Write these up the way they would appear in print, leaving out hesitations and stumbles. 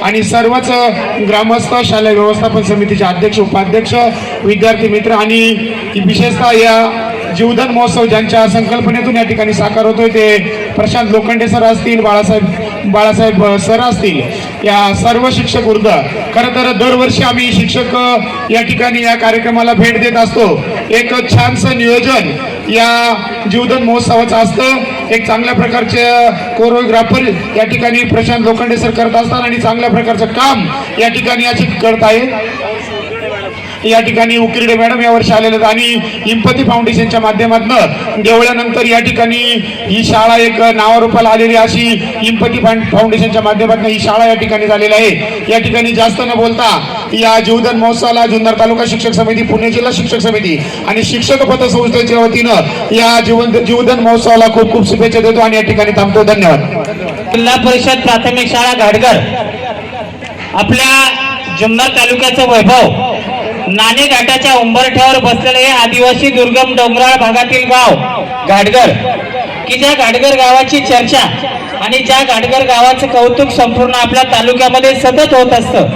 आणि सर्वच ग्रामस्थ, शालेय व्यवस्थापन समितीचे अध्यक्ष, उपाध्यक्ष, विद्यार्थी मित्र आणि विशेषतः या जीवदान महोत्सव ज्यांच्या संकल्पनेतून या ठिकाणी साकार होतोय ते प्रशांत लोखंडे सर असतील, बाळासाहेब सर असतील, या सर्व शिक्षक वृंद. खरं तर दरवर्षी आम्ही शिक्षक या ठिकाणी या कार्यक्रमाला भेट देत असतो. एक छानसं नियोजन या जीवदान महोत्सवाचं असतं. एक चांगल्या प्रकारचे कोरिओग्राफर या ठिकाणी प्रशांत लोखंडे सर करत असतात आणि चांगल्या प्रकारचं काम या ठिकाणी याची करत आहे. या ठिकाणी उकिरडे मॅडम यावर्षी आलेले आहेत आणि इम्पती फाउंडेशनच्या माध्यमातून देवळ्यानंतर या ठिकाणी ही शाळा एक नावारूपाला आलेली अशी इम्पती फाउंडेशनच्या माध्यमातून ही शाळा या ठिकाणी झालेली आहे. या ठिकाणी जास्त न बोलता या जीवदान महोत्सवाला जुन्नर तालुका शिक्षक समिती, पुणे जिल्हा शिक्षक समिती आणि शिक्षक पतसंस्थेच्या वतीनं या जीवदान महोत्सवाला खूप खूप शुभेच्छा देतो आणि या ठिकाणी थांबतो. धन्यवाद. जिल्हा परिषद प्राथमिक शाळा घाटघर आपल्या जुन्नर तालुक्याचं वैभव, नाणे घाटाच्या उंबरठ्यावर बसलेले हे आदिवासी दुर्गम डोंगराळ भागातील गाव घाटघर, की ज्या घाटघर गावाची चर्चा आणि ज्या घाटघर गावाचं कौतुक संपूर्ण आपल्या तालुक्यामध्ये सतत होत असतं.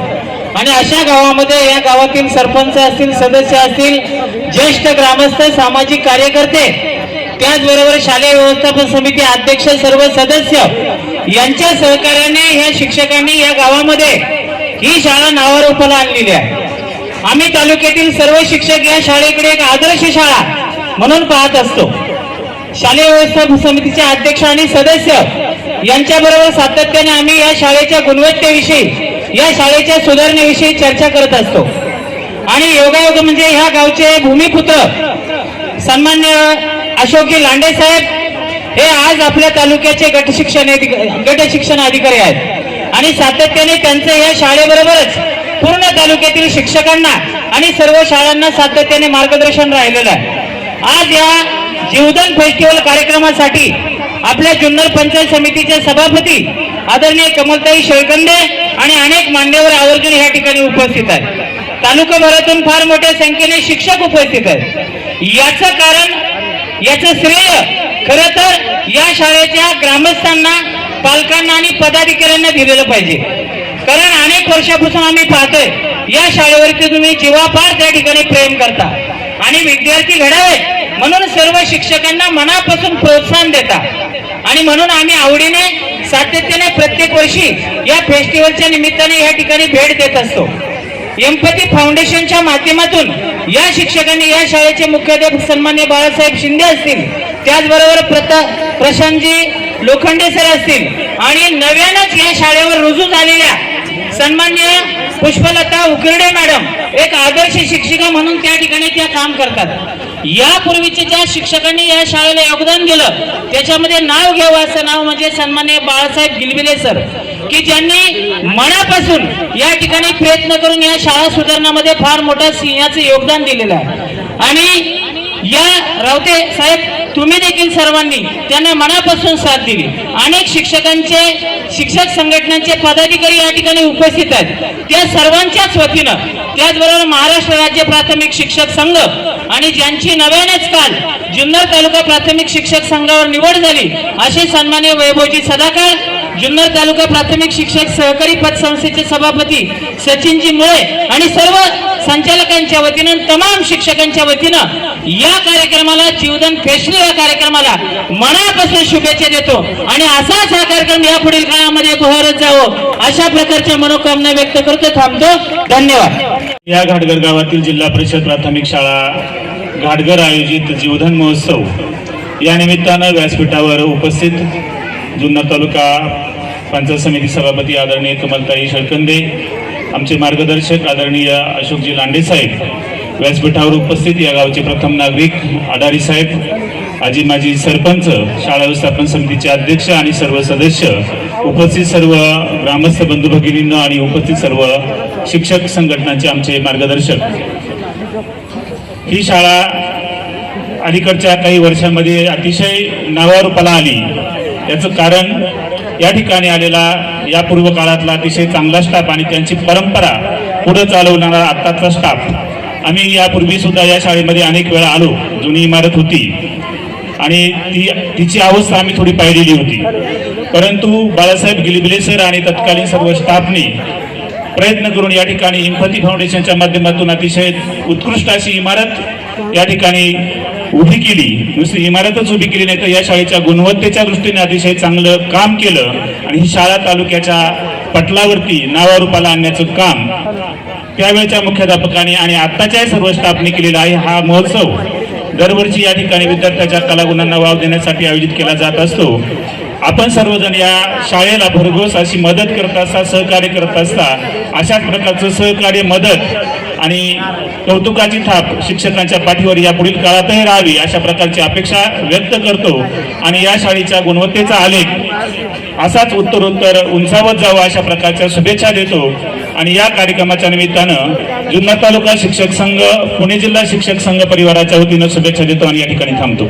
आणि अशा गावामध्ये या गावातील सरपंच असतील, सदस्य असतील, ज्येष्ठ ग्रामस्थ, सामाजिक कार्यकर्ते, त्याचबरोबर शालेय व्यवस्थापन समिती अध्यक्ष, सर्व सदस्य यांच्या सहकार्याने या शिक्षकांनी या गावामध्ये ही शाळा नावारूपाला आणलेली आहे. आम्ही तालुक्यातील सर्व शिक्षक या शाळेकडे एक आदर्श शाळा म्हणून पाहत असतो. शालेय व्यवस्थापन समितीचे अध्यक्ष आणि सदस्य यांच्याबरोबर सातत्याने आम्ही या शाळेच्या गुणवत्तेविषयी, या शाळेच्या सुधारणेविषयी चर्चा करत असतो. आणि योगायोग म्हणजे ह्या गावचे भूमिपुत्र सन्मान्य अशोकजी लांडे साहेब हे आज आपल्या तालुक्याचे गट शिक्षण अधिकारी आहेत आणि सातत्याने त्यांचं या शाळेबरोबरच पूर्ण तालुक्यातील शिक्षकांना आणि सर्व शाळांना सातत्याने मार्गदर्शन राहिलेलं आहे. आज या जीवदान फेस्टिवल कार्यक्रमासाठी आपल्या जुन्नर पंचायत समितीचे सभापती आदरणीय कमलताई शेळकंदे आणि अनेक मान्यवर आवर्जून या ठिकाणी उपस्थित आहेत. तालुकाभरातून फार मोठ्या संख्येने शिक्षक उपस्थित आहेत. याचं कारण, याचं श्रेय खरं तर या शाळेच्या ग्रामस्थांना, पालकांना आणि पदाधिकाऱ्यांना दिलेलं पाहिजे. कारण अनेक वर्षापासून आम्ही पाहतोय या शाळेवरती तुम्ही जीवापार त्या ठिकाणी प्रेम करता आणि विद्यार्थी घडावेत म्हणून सर्व शिक्षकांना मनापासून प्रोत्साहन देता. आणि म्हणून आम्ही आवडीने सातत्याने प्रत्येक वर्षी या फेस्टिवलच्या निमित्ताने या ठिकाणी भेट देत असतो. एम्पथी फाउंडेशनच्या माध्यमातून या शिक्षकांनी या शाळेचे मुख्याध्यापक सन्मान्य बाळासाहेब शिंदे असतील, त्याचबरोबर प्रशांतजी लोखंडे सर असतील आणि नव्यानच या शाळेवर रुजू झालेल्या सन्मान्य पुष्पलता उकिरडे मॅडम एक आदर्श शिक्षिका म्हणून त्या ठिकाणी त्या काम करतात. यापूर्वीचे ज्या शिक्षकांनी या शाळेला योगदान दिलं त्याच्यामध्ये नाव घ्यावं असं नाव म्हणजे सन्मान्य बाळासाहेब गिलबिले सर, की ज्यांनी मनापासून या ठिकाणी प्रयत्न करून या शाळा सुधारण्यामध्ये फार मोठं सिंहाचं योगदान दिलेलं आहे. आणि या रावते साहेब तुम्ही देखील सर्वांनी त्यांना मनापासून साथ दिली. अनेक शिक्षक संघटनांचे पदाधिकारी या ठिकाणी उपस्थित आहेत. त्या सर्वांच्याच वतीनं, त्याचबरोबर महाराष्ट्र राज्य प्राथमिक शिक्षक संघ आणि ज्यांची नव्यानेच काल जुन्नर तालुका प्राथमिक शिक्षक संघावर निवड झाली असे सन्मान्य वैभवजी सदाकाळ, जुन्नर तालुका प्राथमिक शिक्षक सहकारी पतसंस्थेचे सभापती सचिनजी मुळे आणि सर्व संचालकांच्या वतीनं, तमाम शिक्षकांच्या वतीनं या कार्यक्रमाला, जीवदान फेस्टिवल या कार्यक्रमाला मनापासून शुभेच्छा देतो. आणि असाच हा कार्यक्रम यापुढील काळामध्ये बहरत जावं अशा प्रकारच्या मनोकामना व्यक्त करतो. थांबतो. धन्यवाद. या घाटघर गावातील जिल्हा परिषद प्राथमिक शाळा घाटघर आयोजित जीवदान महोत्सव या निमित्तानं व्यासपीठावर उपस्थित जुन्नर तालुका पंचायत समिती सभापती आदरणीय कमलताई शेळकंदे, आमचे मार्गदर्शक आदरणीय अशोकजी लांडे साहेब, व्यासपीठावर उपस्थित या गावचे प्रथम नागरिक आडारी साहेब, आजी माजी सरपंच, शाळा व्यवस्थापन समितीचे अध्यक्ष आणि सर्व सदस्य, उपस्थित सर्व ग्रामस्थ बंधू भगिनींना आणि उपस्थित सर्व शिक्षक संघटनांचे आमचे मार्गदर्शक. ही शाळा अलीकडच्या काही वर्षांमध्ये अतिशय नावारूपाला आली. याचं कारण या ठिकाणी आलेला यापूर्व काळातला अतिशय चांगला स्टाफ आणि त्यांची परंपरा पुढे चालवणारा आत्ताचा स्टाफ. आम्ही यापूर्वी सुद्धा या शाळेमध्ये अनेक वेळा आलो. जुनी इमारत होती आणि तिची अवस्था आम्ही थोडी पाहिलेली होती. परंतु बाळासाहेब गिलिबिले सर आणि तत्कालीन सर्व स्टाफनी प्रयत्न करून या ठिकाणी इम्पथी फाउंडेशनच्या माध्यमातून अतिशय उत्कृष्ट अशी इमारत या ठिकाणी उभी केली. नुसती इमारतच उभी केली नाही तर या शाळेच्या गुणवत्तेच्या दृष्टीने अतिशय चांगलं काम केलं आणि ही शाळा तालुक्याच्या पटलावरती नावारूपाला आणण्याचं काम त्यावेळच्या मुख्याध्यापकांनी आणि आत्ताच्या सर्व स्टाफने केलेला आहे. हा महोत्सव दरवर्षी या ठिकाणी विद्यार्थ्याच्या कलागुणांना वाव देण्यासाठी आयोजित केला जात असतो. आपण सर्वजण या शाळेला भरघोस अशी मदत करत असता, सहकार्य करत असता. अशाच प्रकारचं सहकार्य, मदत आणि कौतुकाची थाप शिक्षकांच्या पाठीवर या पुढील काळातही राहावी अशा प्रकारची अपेक्षा व्यक्त करतो आणि या शाळेच्या गुणवत्तेचा आलेख असाच उत्तरोत्तर उंचावत जावा अशा प्रकारच्या शुभेच्छा देतो. आणि या कार्यक्रमाच्या निमित्तानं जुन्नर तालुका शिक्षक संघ, पुणे जिल्हा शिक्षक संघ परिवाराच्या वतीनं शुभेच्छा देतो आणि या ठिकाणी थांबतो.